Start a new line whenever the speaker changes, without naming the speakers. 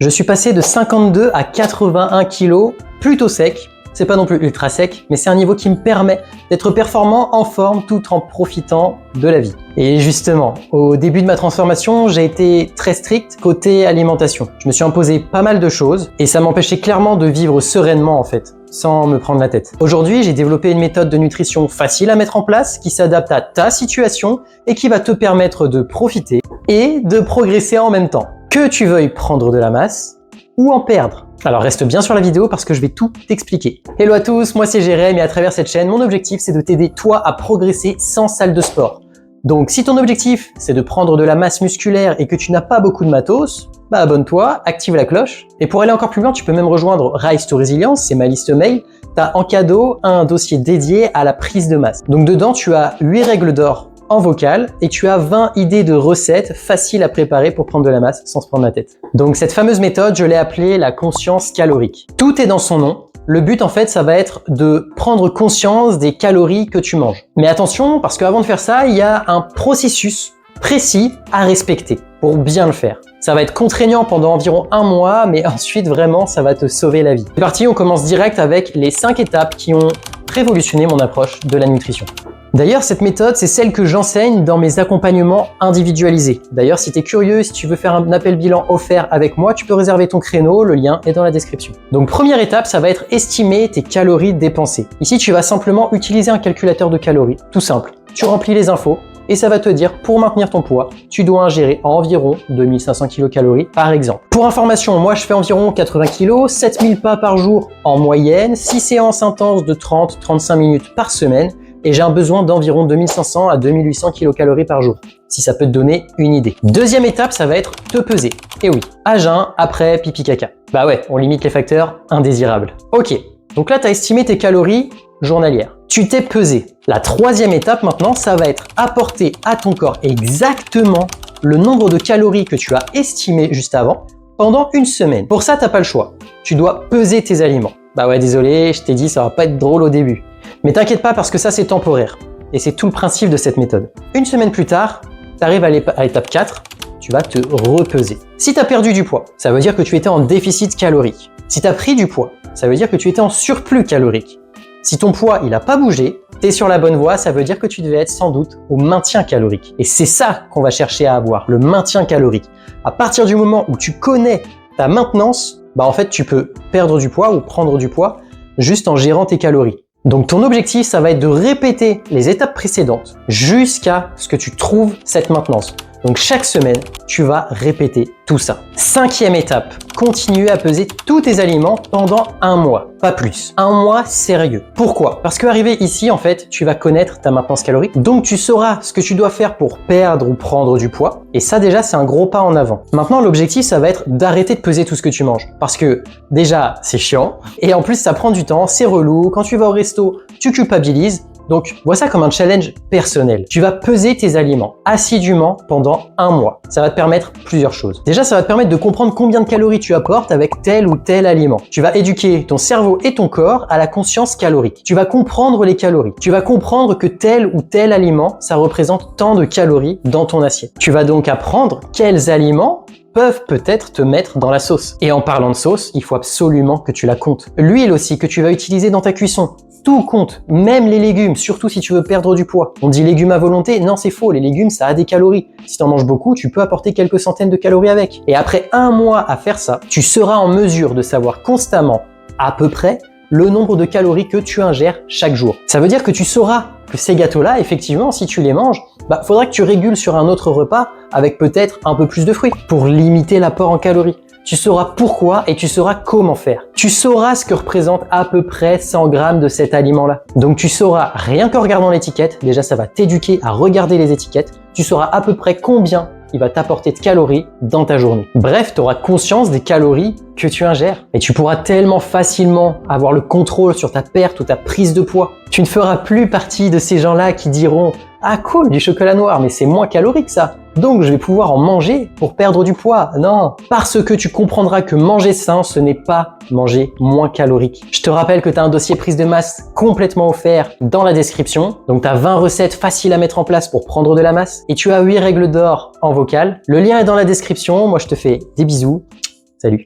Je suis passé de 52 à 81 kg, plutôt sec. C'est pas non plus ultra sec, mais c'est un niveau qui me permet d'être performant, en forme, tout en profitant de la vie. Et justement, au début de ma transformation, j'ai été très strict côté alimentation. Je me suis imposé pas mal de choses et ça m'empêchait clairement de vivre sereinement en fait, sans me prendre la tête. Aujourd'hui, j'ai développé une méthode de nutrition facile à mettre en place, qui s'adapte à ta situation et qui va te permettre de profiter et de progresser en même temps. Que tu veuilles prendre de la masse ou en perdre. Alors reste bien sur la vidéo parce que je vais tout t'expliquer. Hello à tous, moi c'est Jérém et à travers cette chaîne, mon objectif c'est de t'aider toi à progresser sans salle de sport. Donc si ton objectif c'est de prendre de la masse musculaire et que tu n'as pas beaucoup de matos, bah abonne-toi, active la cloche. Et pour aller encore plus loin, tu peux même rejoindre Rise to Resilience, c'est ma liste mail. T'as en cadeau un dossier dédié à la prise de masse. Donc dedans tu as 8 règles d'or en vocal et tu as 20 idées de recettes faciles à préparer pour prendre de la masse sans se prendre la tête. Donc cette fameuse méthode, je l'ai appelée la conscience calorique. Tout est dans son nom. Le but en fait, ça va être de prendre conscience des calories que tu manges. Mais attention, parce qu'avant de faire ça, il y a un processus précis à respecter pour bien le faire. Ça va être contraignant pendant environ 1 mois, mais ensuite vraiment, ça va te sauver la vie. C'est parti, on commence direct avec les 5 étapes qui ont révolutionné mon approche de la nutrition. D'ailleurs, cette méthode, c'est celle que j'enseigne dans mes accompagnements individualisés. D'ailleurs, si tu es curieux, si tu veux faire un appel bilan offert avec moi, tu peux réserver ton créneau, le lien est dans la description. Donc, première étape, ça va être estimer tes calories dépensées. Ici, tu vas simplement utiliser un calculateur de calories, tout simple. Tu remplis les infos et ça va te dire, pour maintenir ton poids, tu dois ingérer environ 2500 kcal par exemple. Pour information, moi je fais environ 80 kg, 7000 pas par jour en moyenne, 6 séances intenses de 30-35 minutes par semaine, et j'ai un besoin d'environ 2500 à 2800 kcal par jour, si ça peut te donner une idée. Deuxième étape, ça va être te peser. Et oui, à jeun, après pipi caca. Bah ouais, on limite les facteurs indésirables. Ok, donc là tu as estimé tes calories journalières. Tu t'es pesé. La troisième étape maintenant, ça va être apporter à ton corps exactement le nombre de calories que tu as estimé juste avant pendant une semaine. Pour ça, t'as pas le choix. Tu dois peser tes aliments. Bah ouais, désolé, je t'ai dit, ça va pas être drôle au début. Mais t'inquiète pas parce que ça, c'est temporaire. Et c'est tout le principe de cette méthode. Une semaine plus tard, tu arrives à l'étape 4, tu vas te repeser. Si tu as perdu du poids, ça veut dire que tu étais en déficit calorique. Si tu as pris du poids, ça veut dire que tu étais en surplus calorique. Si ton poids, il n'a pas bougé, tu es sur la bonne voie, ça veut dire que tu devais être sans doute au maintien calorique. Et c'est ça qu'on va chercher à avoir, le maintien calorique. À partir du moment où tu connais ta maintenance, bah en fait, tu peux perdre du poids ou prendre du poids juste en gérant tes calories. Donc ton objectif, ça va être de répéter les étapes précédentes jusqu'à ce que tu trouves cette maintenance. Donc chaque semaine, tu vas répéter tout ça. Cinquième étape, continue à peser tous tes aliments pendant 1 mois, pas plus. 1 mois sérieux. Pourquoi? Parce qu'arrivé ici, en fait, tu vas connaître ta maintenance calorique, donc tu sauras ce que tu dois faire pour perdre ou prendre du poids. Et ça déjà, c'est un gros pas en avant. Maintenant, l'objectif, ça va être d'arrêter de peser tout ce que tu manges. Parce que déjà, c'est chiant, et en plus, ça prend du temps, c'est relou. Quand tu vas au resto, tu culpabilises. Donc, vois ça comme un challenge personnel. Tu vas peser tes aliments assidûment pendant 1 mois. Ça va te permettre plusieurs choses. Déjà, ça va te permettre de comprendre combien de calories tu apportes avec tel ou tel aliment. Tu vas éduquer ton cerveau et ton corps à la conscience calorique. Tu vas comprendre les calories. Tu vas comprendre que tel ou tel aliment, ça représente tant de calories dans ton assiette. Tu vas donc apprendre quels aliments peuvent peut-être te mettre dans la sauce. Et en parlant de sauce, il faut absolument que tu la comptes. L'huile aussi que tu vas utiliser dans ta cuisson. Tout compte, même les légumes, surtout si tu veux perdre du poids. On dit légumes à volonté, non c'est faux, les légumes ça a des calories. Si tu en manges beaucoup, tu peux apporter quelques centaines de calories avec. Et après 1 mois à faire ça, tu seras en mesure de savoir constamment, à peu près, le nombre de calories que tu ingères chaque jour. Ça veut dire que tu sauras que ces gâteaux-là, effectivement, si tu les manges, bah faudra que tu régules sur un autre repas avec peut-être un peu plus de fruits pour limiter l'apport en calories. Tu sauras pourquoi et tu sauras comment faire. Tu sauras ce que représente à peu près 100 grammes de cet aliment-là. Donc tu sauras, rien qu'en regardant l'étiquette, déjà ça va t'éduquer à regarder les étiquettes, tu sauras à peu près combien il va t'apporter de calories dans ta journée. Bref, tu auras conscience des calories que tu ingères. Et tu pourras tellement facilement avoir le contrôle sur ta perte ou ta prise de poids. Tu ne feras plus partie de ces gens-là qui diront « Ah cool, du chocolat noir, mais c'est moins calorique ça !» Donc je vais pouvoir en manger pour perdre du poids. Non, parce que tu comprendras que manger sain, ce n'est pas manger moins calorique. Je te rappelle que tu as un dossier prise de masse complètement offert dans la description. Donc tu as 20 recettes faciles à mettre en place pour prendre de la masse. Et tu as 8 règles d'or en vocal. Le lien est dans la description. Moi je te fais des bisous. Salut.